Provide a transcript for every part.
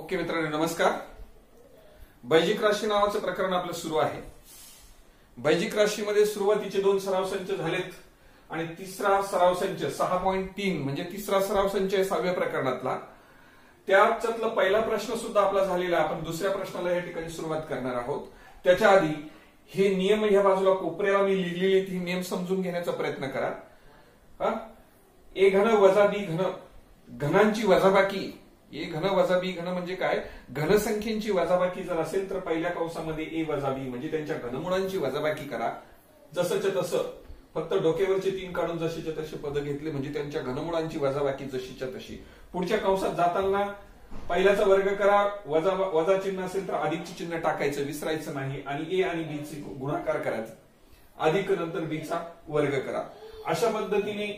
Okay मित्रांनो नमस्कार. बैजिक राशी नावाचं प्रकरण आपलं सुरू आहे. बैजिक राशीमध्ये सुरुवातीचे 2 सराव संच झालेत आणि तिसरा सराव संच 6.3 म्हणजे तिसरा सराव संच आहे 6व्या प्रकरणातला. त्याच्यातला पहिला प्रश्न सुद्धा आपला झालेला आहे. आपण दुसऱ्या प्रश्नाला या ठिकाणी सुरुवात करणार आहोत. त्याच्या आधी हे नियम ह्या बाजूला कोपऱ्याला मी लिहिलेले हे नियम समजून घेण्याचा प्रयत्न करा. ए घन वजा बी घन, घनांची वजाबाकी. ए घन वजा बी घन म्हणजे काय? घनसंख्येची वजाबाकी जर असेल तर पहिल्या कंसामध्ये ए वजा बी म्हणजे त्यांच्या घनमुळांची वजाबाकी करा. जसंच्या तसं फक्त डोक्यावरचे 3 काढून जशीच्या तसे पद घेतले म्हणजे त्यांच्या घनमुळांची वजाबाकी जशीच्या तशी. पुढच्या कंसात जाताना पहिल्याचा वर्ग करा, वजा चिन्ह असेल तर अधिकचे चिन्ह टाकायचं, विसरायचं नाही आणि ए आणि बी चे गुणाकार करायचा, अधिक नंतर बी चा वर्ग करा. अशा पद्धतीने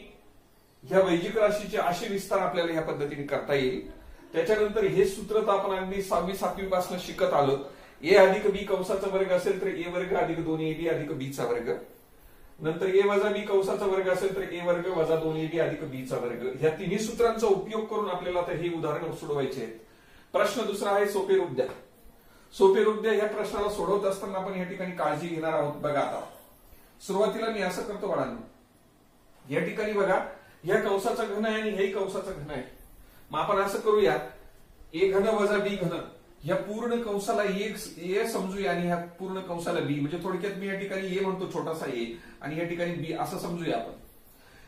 ह्या वैजिक राशीचे असे विस्तार आपल्याला ह्या पद्धतीने करता येईल. त्याच्यानंतर हे सूत्र तर आपण अगदी 6वी 7वी पासून शिकत आलो. ए अधिक बी कंसाचा वर्ग असेल तर ए वर्ग अधिक 2ab अधिक बी चा वर्ग. नंतर ए वजा बी कंसाचा वर्ग असेल तर ए वर्ग वजा 2ab अधिक बी चा वर्ग. ह्या तिन्ही सूत्रांचा उपयोग करून आपल्याला आता हे उदाहरण सोडवायचे आहेत. प्रश्न दुसरा आहे सोपे रूप द्या. सोपे रूप द्या. या प्रश्नाला सोडवत असताना आपण या ठिकाणी काळजी घेणार आहोत. बघा आता सुरुवातीला मी असं करतो बाळांनो, या ठिकाणी बघा या कंसाचा घन आहे आणि हेही कंसाचा घन आहे. मग आपण असं करूया, ए घन वजा बी घन या पूर्ण कंसाला ए समजूया आणि ह्या पूर्ण कंसाला बी, म्हणजे थोडक्यात मी या ठिकाणी ए म्हणतो छोटासा ए आणि या ठिकाणी बी असं समजूया आपण.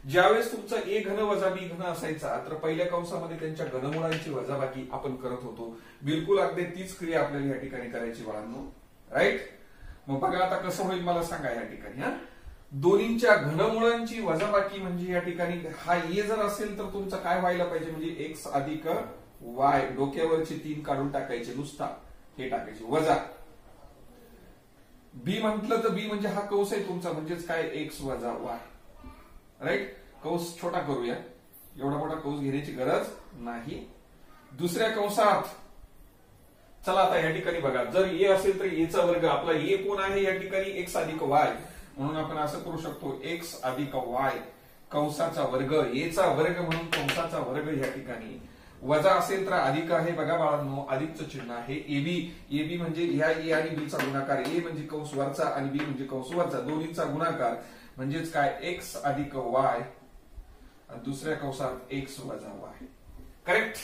ज्यावेळेस तुमचा ए घन वजा बी घन असायचा तर पहिल्या कंसामध्ये त्यांच्या घनमुळांची वजाबाकी आपण करत होतो. बिलकुल अगदी तीच क्रिया आपल्याला या ठिकाणी करायची बाळांनो, राईट. मग बघा आता कसं होईल मला सांगा. या ठिकाणी दोन्हींच्या घनमुळांची वजाबाकी म्हणजे या ठिकाणी हा ए जर असेल तर तुमचं काय व्हायला पाहिजे, म्हणजे एक्स अधिक वाय, डोक्यावरचे 3 काढून टाकायचे, नुसता हे टाकायचे, वजा बी म्हटलं तर बी म्हणजे हा कंस आहे तुमचा, म्हणजेच काय एक्स वजा वाय, राईट. कंस छोटा करूया, एवढा मोठा कंस घेण्याची गरज नाही. दुसऱ्या कंसात चला आता या ठिकाणी बघा, जर ए असेल तर ए चा वर्ग, आपला ए कोण आहे या ठिकाणी एक्स अधिक वाय, म्हणून आपण असं करू शकतो एक्स अधिक वाय कंसाचा वर्ग, ए चा वर्ग म्हणून कंसाचा वर्ग या ठिकाणी. वजा असेल तर अधिक आहे, बघा बाळांनो अधिकचं चिन्ह आहे. एबी, एबी म्हणजे ह्या ए आणि बी चा गुणाकार, ए म्हणजे कंस वरचा आणि बी म्हणजे कंस वरचा, दोन्हीचा गुणाकार म्हणजेच काय एक्स अधिक वाय आणि दुसऱ्या कंसात एक्स वजा वाय, करेक्ट.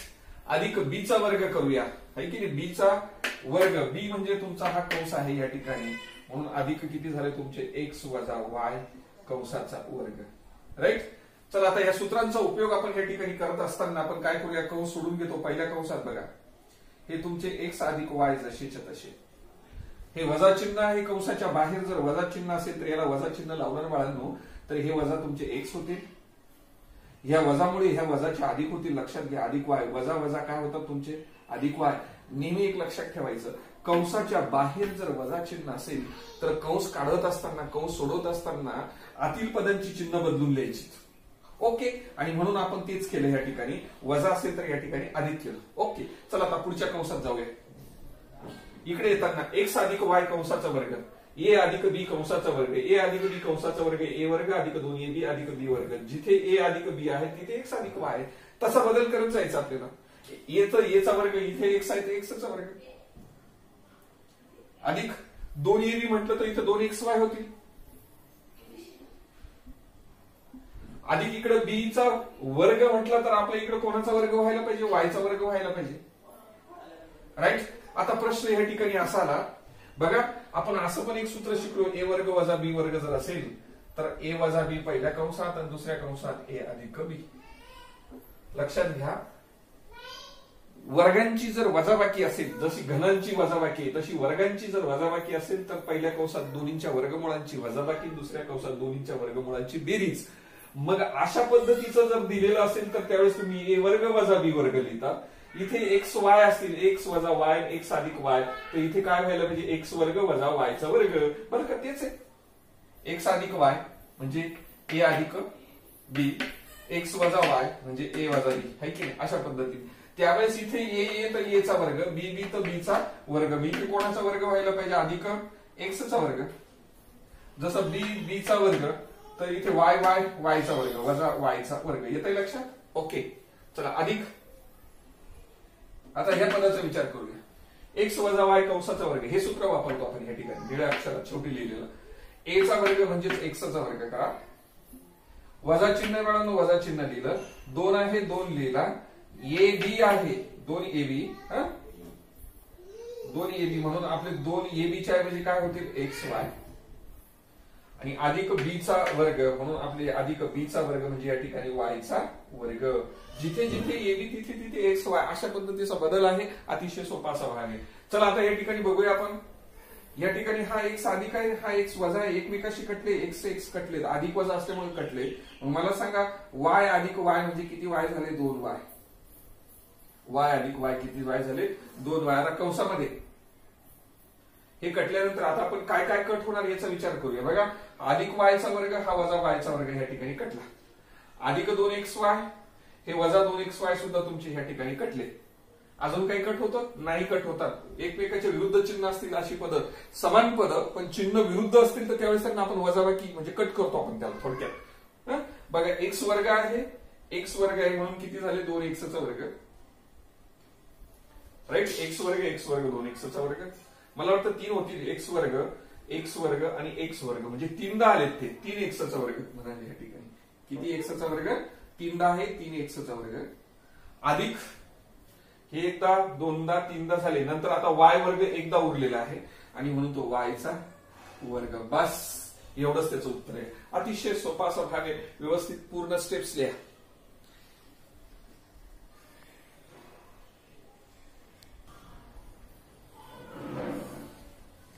अधिक बी चा वर्ग करूया, है की नाही. बी चा वर्ग, बी म्हणजे तुमचा हा कंस आहे या ठिकाणी, म्हणून अधिक किती झाले तुमचे एक्स वजा वाय कंसाचा वर्ग, राईट. चला आता या सूत्रांचा उपयोग आपण या ठिकाणी करत असताना आपण काय करूया, कंस सोडून घेतो. पहिल्या कंसात बघा हे तुमचे एक्स अधिक वाय जसेच्या तसे, हे वजा चिन्ह आहे. कंसाच्या बाहेर जर वजा चिन्ह असेल तर याला वजा चिन्ह लावणार बाळांनो, तर हे वजा तुमचे एक्स होते. ह्या वजामुळे ह्या वजाचे अधिक होतील, लक्षात घ्या. अधिक वाय, वजा वजा काय होतात तुमचे अधिक वाय. नेहमी एक लक्षात ठेवायचं, कंसाच्या बाहेर जर वजा चिन्ह असेल तर कंस काढत असताना, कंस सोडवत असताना आतील पदांची चिन्ह बदलून लिहायची, ओके. आणि म्हणून आपण तेच केलं या ठिकाणी. वजा असेल तर या ठिकाणी अधिक केलं, ओके. चला आता पुढच्या कंसात जाऊया. इकडे येताना एक्स अधिक वाय कंसाचा वर्ग, ए अधिक बी कंसाचा वर्ग, ए अधिक बी कंसाचा वर्ग, ए वर्ग अधिक 2ab अधिक बी वर्ग. जिथे ए अधिक बी आहे तिथे एक्स अधिक वाय आहे, तसा बदल करत जायचा आपल्याला. एचा वर्ग इथे एक्स आहे तर एक्सचा वर्ग अधिक 2ab म्हटलं तर इथे 2xy होतील, अधिक इकडे बी चा वर्ग म्हटलं तर आपल्या इकडे कोणाचा वर्ग व्हायला पाहिजे, वायचा वर्ग व्हायला पाहिजे, राईट. आता प्रश्न या ठिकाणी असा आला, बघा आपण असं पण एक सूत्र शिकलो, ए वर्ग वजा बी वर्ग जर असेल तर ए वजा बी पहिल्या कंसात आणि दुसऱ्या कंसात ए अधिक बी. लक्षात घ्या, वर्गांची जर वजाबाकी असेल, जशी घनांची वजाबाकी आहे तशी वर्गांची जर वजाबाकी असेल तर पहिल्या कंसात दोन्हींच्या वर्गमुळांची वजाबाकी, दुसऱ्या कंसात दोन्हींच्या वर्गमुळांची बेरीज. मग अशा पद्धतीचं जर दिलेलं असेल तर त्यावेळेस तुम्ही ए वर्ग वजा बी वर्ग लिहिता. इथे एक्स वाय असतील, एक्स वजा वाय एक्स अधिक वाय, तर इथे काय व्हायला पाहिजे एक्स वर्ग वजा वायचा वर्ग, बरं का. तेच आहे एक्स अधिक वाय म्हणजे ए अधिक बी, एक्स वजा वाय म्हणजे ए वजा बी, है की नाही. अशा पद्धतीने त्यावेळेस इथे ए तर ए चा वर्ग, बी बी तर बी चा वर्ग, बी चे कोणाचा वर्ग व्हायला पाहिजे अधिक एक्स चा वर्ग. जसं बी बी चा वर्ग तर इथे वाय वाय वायचा वर्ग वजा वायचा वर्ग. येतंय लक्षात, ओके. चला अधिक आता ह्या पदाचा विचार करूया. एक्स वजा वाय कंसाचा वर्ग हे सूत्र वापरतो आपण या ठिकाणी निळ्या अक्षरात शेवटी लिहिलेलं. ए चा वर्ग म्हणजेच एक्सचा वर्ग करा. वजा चिन्ह मिळालं, वजा चिन्ह लिहिलं. 2 आहे 2 लिहिला. ए बी आहे 2 ए बी, 2 ए बी म्हणून आपले 2 ए बी च्या ऐवजी काय होतील एक्स वाय आणि अधिक बी चा वर्ग म्हणून आपले अधिक बी चा वर्ग म्हणजे या ठिकाणी वाय चा वर्ग. जिथे जिथे ए बी तिथे तिथे एक्स वाय अशा पद्धतीचा बदल आहे. अतिशय सोपा असा भाग आहे. चला आता या ठिकाणी बघूया आपण. या ठिकाणी हा एक्स अधिक आहे, हा एक्स वजा आहे. एकमेकाशी कटले, एक्स एक्स कटले, अधिक वजा असल्यामुळे कटले. मग मला सांगा वाय अधिक वाय म्हणजे किती वाय झाले 2 वाय. वाय अधिक वाय किती वाय झाले 2 वाय. आता कंसामध्ये हे कटल्यानंतर आता आपण काय काय कट होणार याचा विचार करूया. बघा अधिक वायचा वर्ग हा वजा वायचा वर्ग या ठिकाणी कटला. अधिक 2xy हे वजा 2xy सुद्धा तुमचे या ठिकाणी कटले. अजून काही कट होतं नाही, कट होतात. एकमेकाच्या विरुद्ध चिन्ह असतील अशी पद, समान पद पण चिन्ह विरुद्ध असतील तर त्यावेळेस त्यांना आपण वजाबाकी म्हणजे कट करतो आपण त्याला थोडक्यात. बघा एक्स वर्ग आहे, एक्स वर्ग आहे म्हणून किती झाले 2xचा वर्ग, राईट. एक्स वर्ग 2xचा वर्ग. मला वाटतं 3 होतील. एक्स वर्ग आणि एक्स वर्ग म्हणजे 3दा आलेत ते 3xचा वर्ग म्हणाले या ठिकाणी. किती एक्सचा वर्ग 3दा आहे 3xचा वर्ग. अधिक हे एकदा 2दा 3दा झाले. नंतर आता वाय वर्ग एकदा उरलेला आहे आणि म्हणून तो वायचा वर्ग. बस एवढंच त्याचं उत्तर आहे. अतिशय सोपा असा भाग आहे. व्यवस्थित पूर्ण स्टेप्स लिहा.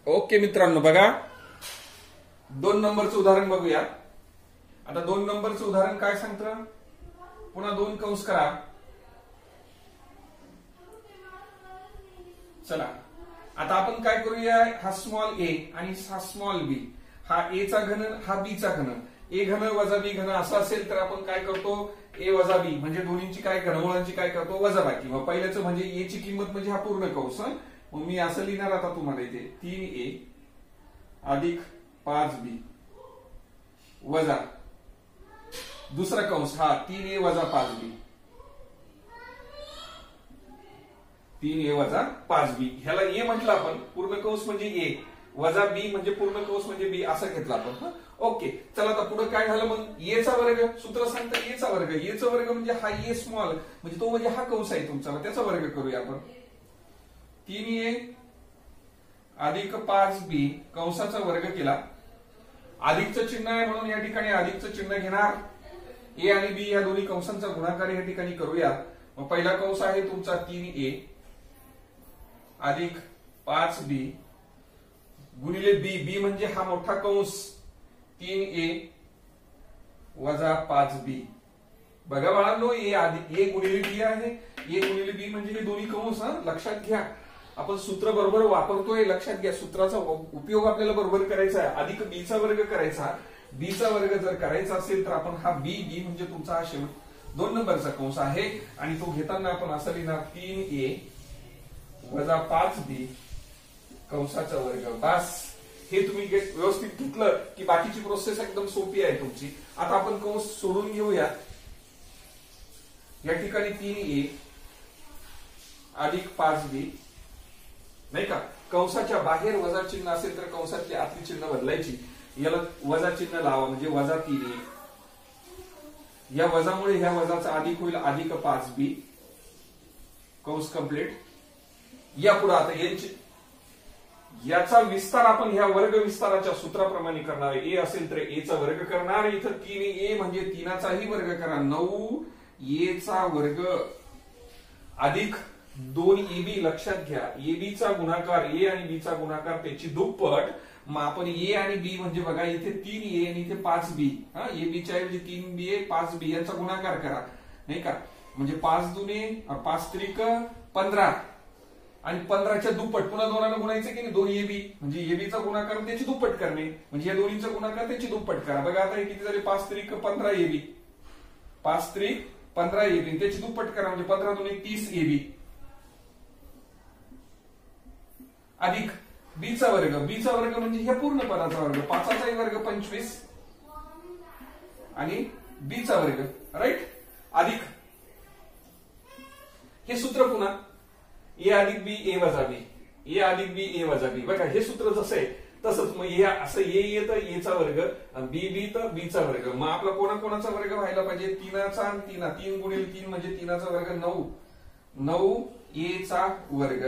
ओके मित्रांनो बघा 2 नंबरचं उदाहरण बघूया. आता 2 नंबरचं उदाहरण काय सांगतं. पुन्हा 2 कंस करा. चला आता आपण काय करूया. हा स्मॉल ए आणि हा स्मॉल बी, हा ए चा घन हा बी चा घन, ए घन वजा बी घन असं असेल तर आपण काय करतो ए वजा बी म्हणजे दोन्हींची काय घनमुळांची काय करतो वजाबाकी. मग पहिल्याचं म्हणजे ए ची किंमत म्हणजे हा पूर्ण कंस. मग मी असं लिहिणार आता तुम्हाला इथे 3a अधिक 5b वजा दुसरा कंस हा 3a वजा 5b, 3a वजा 5b. ह्याला ए म्हटलं आपण. पूर्ण कंस म्हणजे ए वजा बी म्हणजे पूर्ण कंस म्हणजे बी असं घेतलं आपण. ओके चला आता पुढे काय झालं. मग ए चा वर्ग सूत्र सांगतं ए चा वर्ग. ए चा वर्ग म्हणजे हा ए स्मॉल म्हणजे तो म्हणजे हा कंस आहे तुमचा, त्याचा वर्ग करूया आपण. 3a अधिक 5b कंसाचा वर्ग केला. अधिकचं चिन्ह आहे म्हणून या ठिकाणी अधिकचं चिन्ह घेणार. ए आणि बी या दोन्ही कंसांचा गुणाकार या ठिकाणी करूया. मग पहिला कंस आहे तुमचा 3a अधिक 5b गुणिले बी, बी म्हणजे हा मोठा कंस 3a वजा 5b. बघा बाळांनो ए गुणिले बी आहे. ए गुणिले बी म्हणजे हे दोन्ही कंस लक्षात घ्या. आपण सूत्र बरोबर वापरतोय लक्षात घ्या. सूत्राचा उपयोग आपल्याला बरोबर करायचा आहे. अधिक बी चा वर्ग करायचा. बी चा वर्ग जर करायचा असेल तर आपण हा बी म्हणजे तुमचा हा शेवट 2 नंबरचा कंस आहे आणि तो घेताना आपण असं लिहिणार 3a वजा 5b कंसाचा वर्ग. बस हे तुम्ही व्यवस्थित घेतलं की बाकीची प्रोसेस एकदम सोपी आहे तुमची. आता आपण कंस सोडून घेऊया. या ठिकाणी 3a अधिक 5b नाही का. कंसाच्या बाहेर वजा चिन्ह असेल तर कंसातली आतली चिन्ह बदलायची. याला वजा चिन्ह लावा म्हणजे वजा 3a. या वजामुळे ह्या वजाचा अधिक होईल अधिक 5b कंस कंप्लीट. या पुढे आता याचा विस्तार आपण ह्या वर्ग विस्ताराच्या सूत्राप्रमाणे करणार आहे. ए असेल तर ए चा वर्ग करणार. इथं 3a म्हणजे 3चाही वर्ग करा. 9a चा वर्ग अधिक 2ab. लक्षात घ्या ab चा गुणाकार ए आणि बी चा गुणाकार त्याची दुप्पट. मग आपण ए आणि बी म्हणजे बघा इथे 3a आणि इथे 5b. ए बी च्या ऐवजी 3ba 5b यांचा गुणाकार करा नाही का. म्हणजे 5 दुने 5 त्रिक 15 आणि 15च्या दुप्पट. पुन्हा 2 गुणायचं की नाही 2ab म्हणजे ab चा गुणाकार त्याची दुप्पट करणे म्हणजे या दोन्हीचा गुणाकार त्याची दुप्पट करा. बघा आता हे किती झाले 5 त्रिक 15ab 5 त्रिक 15ab त्याची दुप्पट करा म्हणजे 15 दुने 30ab अधिक बी चा वर्ग. बी चा वर्ग म्हणजे ह्या पूर्ण पदाचा वर्ग. 5चाही वर्ग 25 आणि बी चा वर्ग राईट. अधिक हे सूत्र पुन्हा ए अधिक बी ए वजा बी, ए अधिक बी ए वजा बी. बघा हे सूत्र जसं आहे तसंच मग हे असं ए येतं एचा वर्ग, बी बी तर बीचा वर्ग. मग आपला कोणाकोणाचा वर्ग व्हायला पाहिजे, तीनाचा आणि तीन, 3 गुणिले 3 म्हणजे तीनाचा वर्ग 9, 9 ए चा वर्ग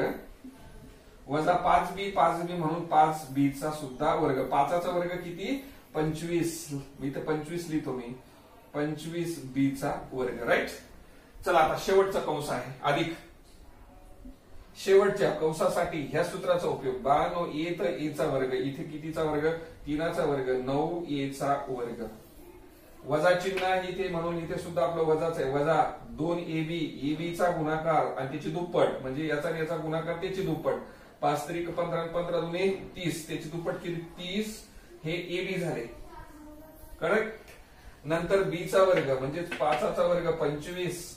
वजा 5b, 5b म्हणून 5b चा सुद्धा वर्ग. 5चा वर्ग किती, 25. मी तर 25 लिहितो मी, 25b चा वर्ग. राईट. चला आता शेवटचा कंस आहे अधिक. शेवटच्या कंसासाठी ह्या सूत्राचा उपयोग 92 ए तर ए चा वर्ग, इथे कितीचा वर्ग, 3चा वर्ग, 9 ए चा वर्ग. वजा चिन्ह आहे इथे म्हणून इथे सुद्धा आपलं वजाच आहे, वजा 2 ab, ab चा गुणाकार आणि त्याची दुप्पट म्हणजे याचा आणि याचा गुणाकार त्याची दुप्पट. 5 त्रिक 15, 15 दुने 30, त्याची दुप्पट किती 30, हे ab झाले. करेक्ट. नंतर b चा वर्ग म्हणजे 5चा वर्ग 25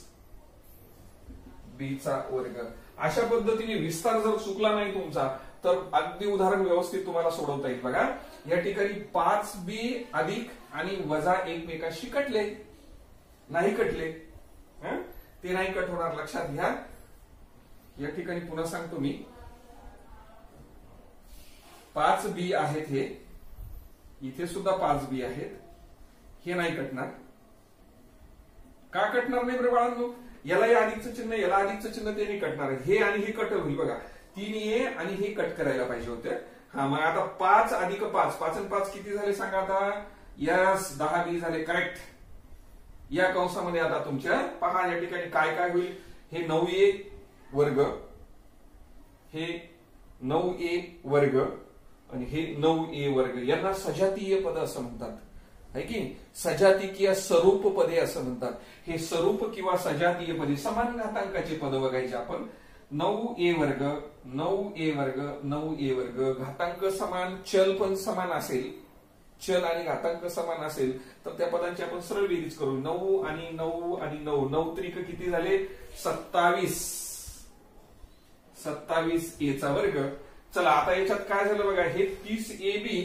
b चा वर्ग. अशा पद्धतीने विस्तार जर चुकला नाही तुमचा तर अगदी उदाहरण व्यवस्थित तुम्हाला सोडवता येईल. बघा या ठिकाणी 5b अधिक आणि वजा एकमेकाशी कटले, नाही कटले, ते नाही कट होणार, लक्षात घ्या. या ठिकाणी पुन्हा सांगतो मी, 5b आहेत हे, इथे सुद्धा 5b आहेत, हे नाही कटणार. का कटणार नाही बरं बाळांनो, याला या अधिकचं चिन्ह, याला अधिकचं चिन्ह, ते नाही कटणार. हे आणि हे कट होईल. बघा 3a आणि हे कट करायला पाहिजे होते. हा मग आता 5 अधिक 5, 5 आणि 5 किती झाले सांगा आता, यस 10b झाले. करेक्ट. या कंसामध्ये आता तुमच्या पहा या ठिकाणी काय काय होईल, हे 9a वर्ग, हे 9a वर्ग आणि हे 9a वर्ग. यांना सजातीय पद असं म्हणतात, है की सजाती किंवा स्वरूप पदे असं म्हणतात. हे स्वरूप किंवा सजातीय पदे समान घातांकाचे पद बघायचे आपण. 9a वर्ग, 9a वर्ग, 9a वर्ग. घातांक समान, चल पण समान असेल, चल आणि घातांक समान असेल तर त्या पदांची आपण सरळ बेरीज करू. 9 आणि 9 आणि 9, 9 त्रिक किती झाले 27, 27a चा वर्ग. चला आता याच्यात काय झालं बघा, हे 30ab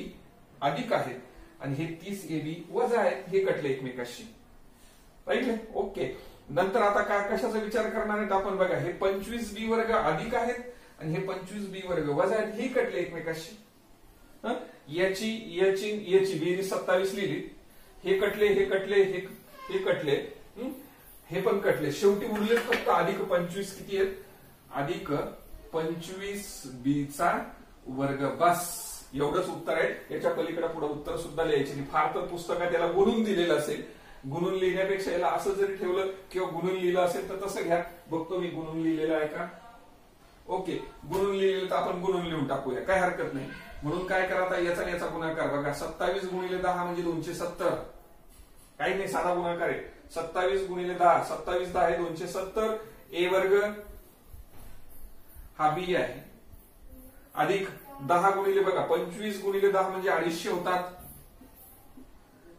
अधिक आहेत आणि हे 30ab वजा आहेत, हे कटले एकमेकाशी. पाहिजे. ओके. नंतर आता काय कशाचा विचार करणार आहेत आपण, बघा हे 25b वर्ग अधिक आहेत आणि हे 25b वर्ग वजा आहेत, हे कटले एकमेकाशी. याची याची याची बेरीज 27 लिहिली, हे कटले, हे कटले, हे कटले, हे पण कटले. शेवटी उरले फक्त अधिक 25 किती आहेत, अधिक 25b चा वर्ग. बस एवढंच उत्तर आहे. याच्या पलीकडे पुढे उत्तर सुद्धा लिहायचे नाही. फार तर पुस्तकात त्याला गुणून दिलेलं असेल, गुणून लिहिण्यापेक्षा याला असं जरी ठेवलं किंवा गुणून लिहिलं असेल तर तसं घ्या. बघतो मी गुणून लिहिलेलं आहे का. ओके, गुणून लिहिलेलं तर आपण गुणून लिहून टाकूया, काय हरकत नाही. म्हणून काय करा आता, याचा याचा गुणाकार बघा, 27 गुणिले 10 म्हणजे 270. काही नाही, साधा गुणाकार आहे. 27 गुणिले 10, 27 10 आहे 270. ए वर्ग हा बी आहे, अधिक 10 गुणिले बघा 25 गुणिले 10 म्हणजे 250 होतात,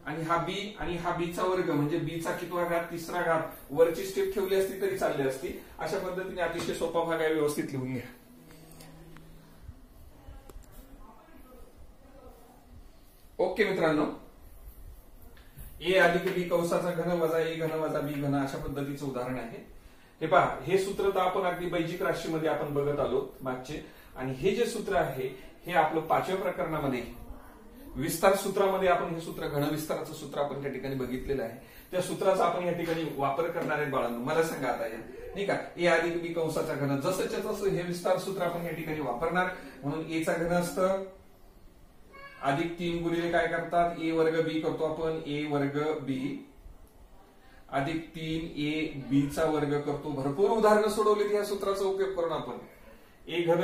आणि हा बी आणि हा बी चा वर्ग म्हणजे बी चा कितवा घात, तिसरा घात. वरची स्टेप ठेवली असती तरी चालली असती. अशा पद्धतीने अतिशय सोपा भाग आहे, व्यवस्थित लिहून घ्या. ओके मित्रांनो, ए अधिक बी कंसाचा घन वजा ए घन वजा बी घन अशा पद्धतीचं उदाहरण आहे. हे पहा, हे सूत्र तर आपण अगदी बैजिक राशीमध्ये आपण बघत आलो मागचे, आणि हे जे सूत्र आहे हे आपलं 5व्या प्रकरणामध्ये विस्तार सूत्रामध्ये आपण हे सूत्र, घन विस्ताराचं सूत्र आपण त्या ठिकाणी बघितलेलं आहे. त्या सूत्राचा आपण या ठिकाणी वापर करणार आहे बाळांनो. मला सांगा आता या, नाही का, ए अधिक बी कंसाचा घन, जसंच्या तसं हे विस्तार सूत्र आपण या ठिकाणी वापरणार. म्हणून ए चा घन असतं अधिक 3 गुणिले काय करतात, ए वर्ग बी करतो आपण, ए वर्ग बी अधिक 3a बी चा वर्ग करतो. भरपूर उदाहरणं सोडवलीत या सूत्राचा उपयोग करून आपण. ए घन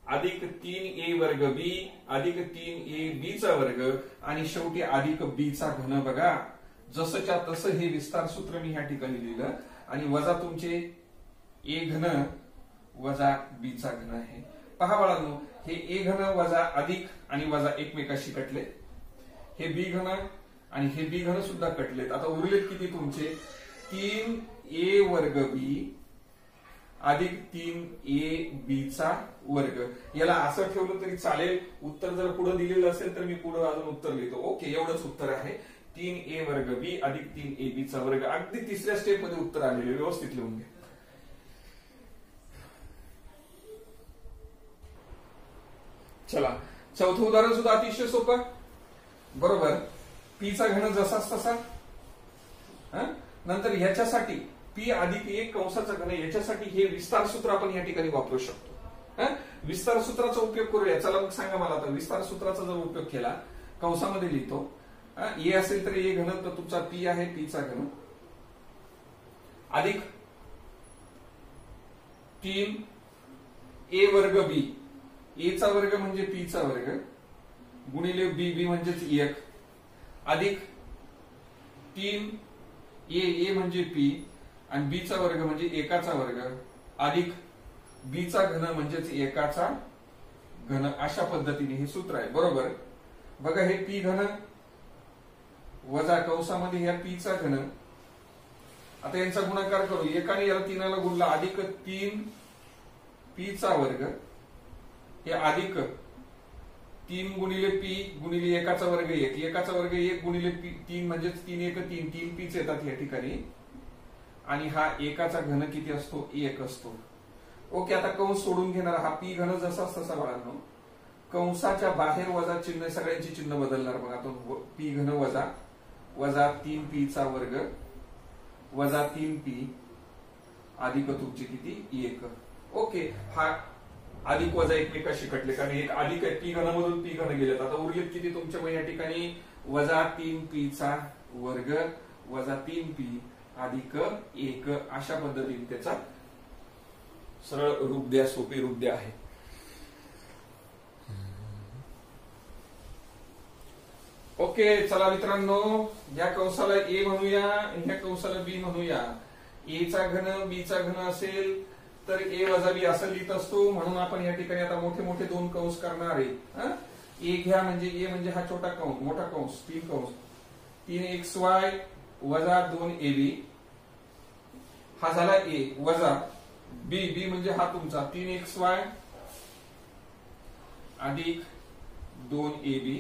अधिक 3a वर्ग बी अधिक 3a बी चा वर्ग आणि शेवटी अधिक बी चा घन. बघा जसंच्या तसं हे विस्तार सूत्र मी ह्या ठिकाणी लिहिलं, आणि वजा तुमचे ए घन वजा बी चा घन आहे. पहा बाळांनो, हे ए घन वजा अधिक आणि वजा एकमेकाशी कटले, हे बी घन आणि हे बी घन सुद्धा कटलेत. आता उरलेत किती तुमचे, 3a वर्ग बी अधिक 3a बी चा वर्ग. याला असं ठेवलं तरी चालेल, उत्तर जर पुढे दिलेलं असेल तर मी पुढे अजून उत्तर लिहितो. ओके, एवढंच उत्तर आहे, 3a वर्ग बी अधिक 3a बी चा वर्ग. अगदी तिसऱ्या स्टेप मध्ये उत्तर आलेले, व्यवस्थित लिहून घ्या. चला चौथं उदाहरण सुद्धा अतिशय सोपं. बरोबर, पीचा घन जसाच तसा. नंतर ह्याच्यासाठी पी अधिक 1 कंसाचा घन, याच्यासाठी हे विस्तार सूत्र आपण या ठिकाणी वापरू शकतो. विस्तार सूत्राचा उपयोग करूया. चला मग सांगा मला आता, विस्तार सूत्राचा जर उपयोग केला, कंसामध्ये लिहितो, ए असेल तर ए घन, तर तुमचा पी आहे पीचा घन, अधिक 3 ए वर्ग बी, ए चा वर्ग म्हणजे पी चा वर्ग, गुणिले बी, बी म्हणजेच 1, अधिक 3 ए म्हणजे पी आणि बी चा वर्ग म्हणजे एकाचा वर्ग, अधिक बी चा घन म्हणजेच एकाचा घन. अशा पद्धतीने हे सूत्र आहे. बरोबर, बघा हे पी घन वजा कंसामध्ये ह्या पी चा घन. आता यांचा गुणाकार करू, एकाने याला 3 गुणला, अधिक 3 पी चा वर्ग, हे अधिक 3 गुणिले पी गुणिले एकाचा वर्ग 1, एकाचा वर्ग 1 गुणिले 3 म्हणजेच 3 1 3, 3 पीच येतात या ठिकाणी, आणि हा एकाचा घन किती असतो? 1 असतो. ओके, आता कंस सोडून घेणार, हा पी घन जसा तसा बाळांनो, कंसाच्या बाहेर वजा चिन्ह, सगळ्यांची चिन्ह बदलणार. बघा तो पी घन वजा वजा 3 पी चा वर्ग वजा 3 पी अधिक तुमची किती? 1. ओके, हा अधिक वजा एकमेकाशी कटले, कारण एक अधिक आहे, पी घनामधून पी घन गेलेत. आता उरलेत किती तुमच्या या ठिकाणी? वजा 3 पी चा वर्ग वजा 3 पी अधिक 1. अशा पद्धतीने त्याचा सरळ रूप द्या, सोपे रूप द्या आहे. ओके, चला मित्रांनो, या कंसाला ए म्हणूया, ह्या कंसाला बी म्हणूया. ए चा घन बी चा घन असेल तर ए वजा बी असं लिहित असतो, म्हणून आपण या ठिकाणी आता मोठे मोठे 2 कंस करणार आहे. ए घ्या, म्हणजे ए म्हणजे हा छोटा कंस, मोठा कंस 3 कंस, 3xy वजा 2ab, हा झाला ए, वजा बी, बी म्हणजे हा तुमचा 3xy अधिक 2ab,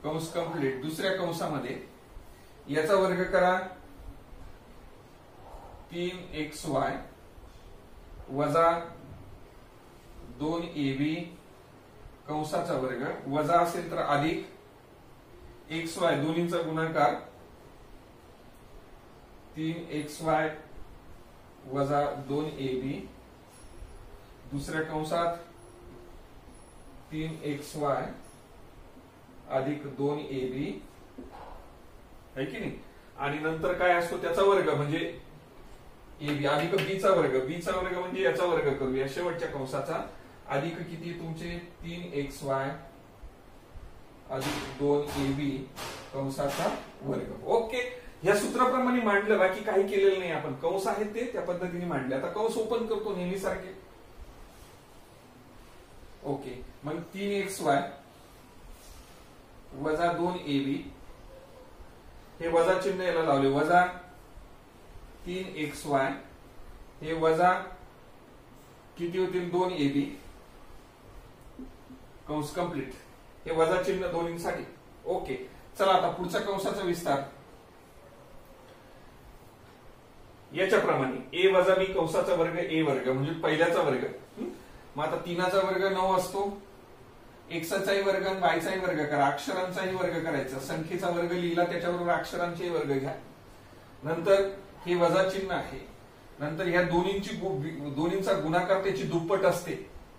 कंस कंप्लीट. दुसऱ्या कंसामध्ये याचा वर्ग करा, 3xy वजा 2ab कंसाचा वर्ग, वजा असेल तर अधिक xy, दोन्हीचा गुणाकार, 3xy वजा 2ab, दुसऱ्या कंसात 3xy अधिक 2ab, है की नाही, आणि नंतर काय असतो त्याचा वर्ग म्हणजे ab अधिक b चा वर्ग, b चा वर्ग म्हणजे याचा वर्ग करूया शेवटच्या कंसाचा, अधिक किती तुमचे 3xy अधिक 2ab कंसाचा वर्ग. ओके, या सूत्राप्रमाणे मांडलं, बाकी काही केलेलं नाही आपण. कंस आहेत ते त्या पद्धतीने मांडले. आता कंस ओपन करतो नेहमी सारखे. ओके, मग 3xy वजा 2ab, हे वजा चिन्ह याला लावले, वजा 3xy, हे वजा किती होतील 2ab, कंस कंप्लीट, हे वजा चिन्ह दोन्हींसाठी. ओके, चला आता पुढच्या कंसाचा विस्तार याच्याप्रमाणे, ए वजा बी कंसाचा वर्ग ए वर्ग म्हणजे पहिल्याचा वर्ग. मग आता 3चा वर्ग 9 असतो, एक्सचाही वर्ग आणि वायचाही वर्ग करा, अक्षरांचाही वर्ग करायचा, संख्येचा वर्ग लिहिला त्याच्याबरोबर अक्षरांचाही वर्ग घ्या. नंतर हे वजा चिन्ह आहे, नंतर ह्या दोन्हींचा गुणाकार त्याची दुप्पट असते.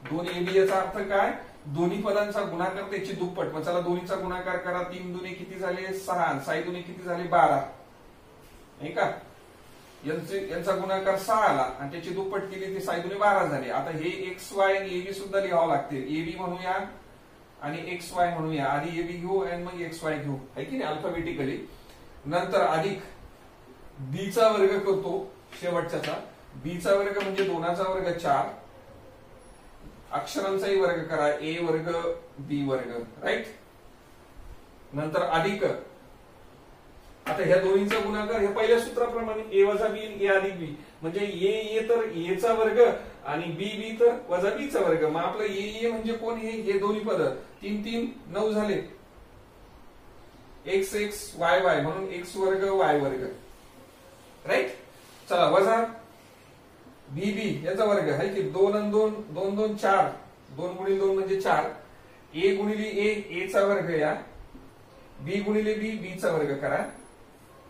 2ab याचा अर्थ काय? दोन्ही पदांचा गुणाकार त्याची दुप्पट. मग चला दोन्हीचा गुणाकार करा, 3 दुने किती झाले 6, 6 दुने किती झाले 12, नाही का? यांचा गुणाकार 6 आला आणि त्याची दुप्पट केली ते 6 दुने 12 झाले. आता हे xy आणि ab सुद्धा लिहावं लागते. ab म्हणूया आणि xy म्हणूया, आधी ab घेऊ आणि मग xy घेऊ, है की नाही, अल्फाबेटिकली. नंतर अधिक b चा वर्ग करतो शेवटच्याचा, b चा वर्ग म्हणजे 2चा वर्ग 4, अक्षरांचाही वर्ग करा, a वर्ग b वर्ग, राईट. नंतर अधिक, आता ह्या दोन्हींचा गुणाकार हे पहिल्या सूत्राप्रमाणे ए वजा बी, ए अधिक बी, म्हणजे ए तर ए चा वर्ग आणि बी बी तर वजा बी चा वर्ग. मग आपलं ए म्हणजे कोण? हे दोन्ही पद 3 3 9 झाले, एक्स एक्स वाय वाय म्हणून एक्स वर्ग वाय वर्ग, राईट. चला वजा बी बी याचा वर्ग आहे की 2 आणि 2 2 2 4, 2 गुणिले 2 म्हणजे 4, ए गुणिले ए चा वर्ग या, बी गुणिले बी चा वर्ग करा.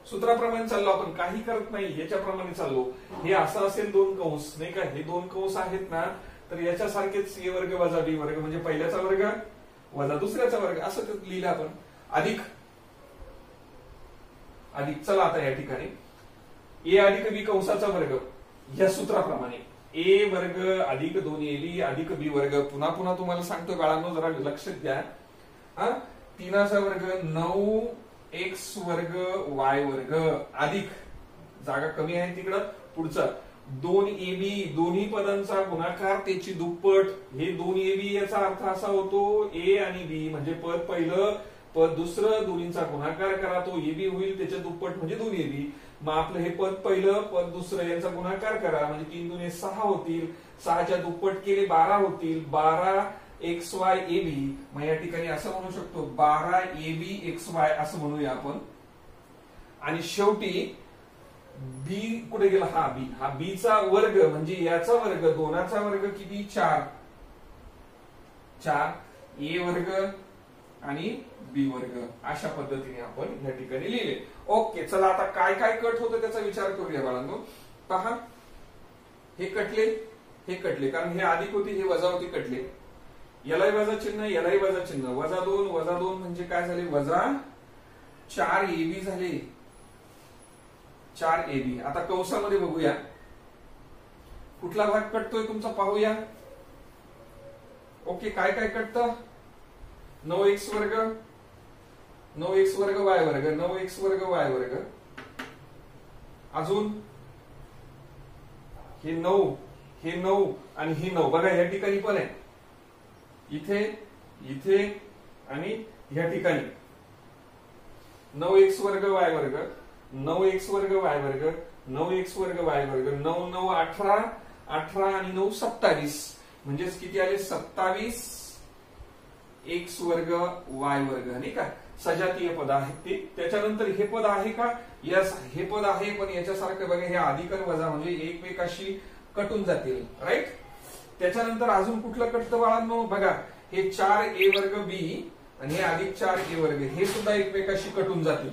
सूत्राप्रमाणे चाललो आपण, काही करत नाही, याच्याप्रमाणे चाललो. हे असं असेल 2 कंस नाही का, हे 2 कंस आहेत ना, तर याच्यासारखेच ए वर्ग वजा बी वर्ग म्हणजे पहिल्याचा वर्ग वजा दुसऱ्याचा वर्ग असं लिहिलं आपण. अधिक अधिक चला आता या ठिकाणी ए अधिक बी कंसाचा वर्ग या सूत्राप्रमाणे ए वर्ग अधिक 2ab अधिक बी वर्ग. पुन्हा पुन्हा तुम्हाला सांगतो बाळांनो, जरा लक्ष द्या. 3चा वर्ग 9x वर्ग y वर्ग अधिक जागा कमी आहे तिकडं पुढचं 2ab दोन्ही पदांचा गुणाकार त्याची दुप्पट. हे 2ab याचा अर्थ असा होतो ए आणि बी म्हणजे पद पहिलं पद दुसरं दोन्हीचा गुणाकार करा, तो एबी होईल, त्याच्या दुप्पट म्हणजे 2ab. मग आपलं हे पद पहिलं पद दुसरं यांचा गुणाकार करा म्हणजे 3 दुने 6 होतील, 6च्या दुप्पट केले 12 होतील, 12xy ab. मग या ठिकाणी असं म्हणू शकतो 12abxy असं म्हणूया आपण. आणि शेवटी बी कुठे गेला, हा बी चा वर्ग म्हणजे याचा वर्ग, 2चा वर्ग किती 4 ए वर्ग आणि बी वर्ग अशा पद्धतीने आपण या ठिकाणी लिहिले. ओके, चला आता काय काय कट होतं त्याचा विचार करूया बाळांनो. पहा, हे कटले कारण हे अधिक होती हे वजा होती, कटले. यालाही वजा चिन्ह यालाही वजा चिन्ह, वजा 2 म्हणजे काय झाले वजा 4ab झाले, 4ab. आता कंसामध्ये बघूया कुठला भाग कटतोय तुमचा पाहूया. ओके, काय काय कटतं, 9x वर्ग y वर्ग, 9x वर्ग y वर्ग. अजून हे 9 आणि हे 9 बघा या ठिकाणी पण आहे, इथे आणि या ठिकाणी 9x वर्ग y वर्ग, 9x वर्ग y वर्ग, 9x वर्ग y वर्ग, 9 9 18 18 आणि 9 27 म्हणजेच किती आले 27 x वर्ग y वर्ग नाही का. सजातीय पद आहेत ते. त्याच्यानंतर हे पद आहे का, यस हे पद आहे, पण याच्यासारखं बघा हे अधिक आणि वजा म्हणजे एकमेकाशी कटून जातील, राईट. त्याच्यानंतर अजून कुठलं कटतं बाळांनो, बघा हे 4a वर्ग b आणि हे अधिक 4a वर्ग हे सुद्धा एकमेकाशी कटून जातील.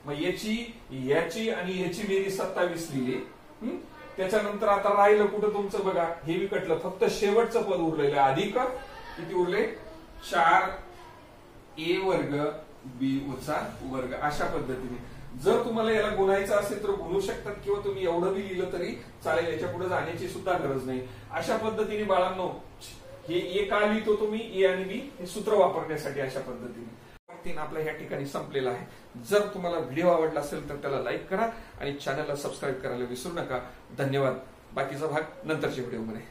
मग याची आणि याची बेरीज 27 लिहिली. त्याच्यानंतर आता राहिलं कुठं तुमचं बघा, हे बी कटलं, फक्त शेवटचं पद उरलेलं अधिक किती उरले 4a वर्ग b वजा वर्ग अशा पद्धतीने. जर तुम्हाला याला गुणायचं असेल तर गुणू शकतात किंवा तुम्ही एवढं बी लिहिलं तरी चालेल, याच्या पुढे जाण्याची सुद्धा गरज नाही. अशा पद्धतीने बाळांनो हे ए का लिहितो तुम्ही, ए आणि बी हे सूत्र वापरण्यासाठी अशा पद्धतीने. आपल्या ह्या ठिकाणी संपलेला आहे. जर तुम्हाला व्हिडिओ आवडला असेल तर त्याला लाईक करा आणि चॅनलला सबस्क्राईब करायला विसरू नका. धन्यवाद. बाकीचा भाग नंतरच्या व्हिडिओमध्ये.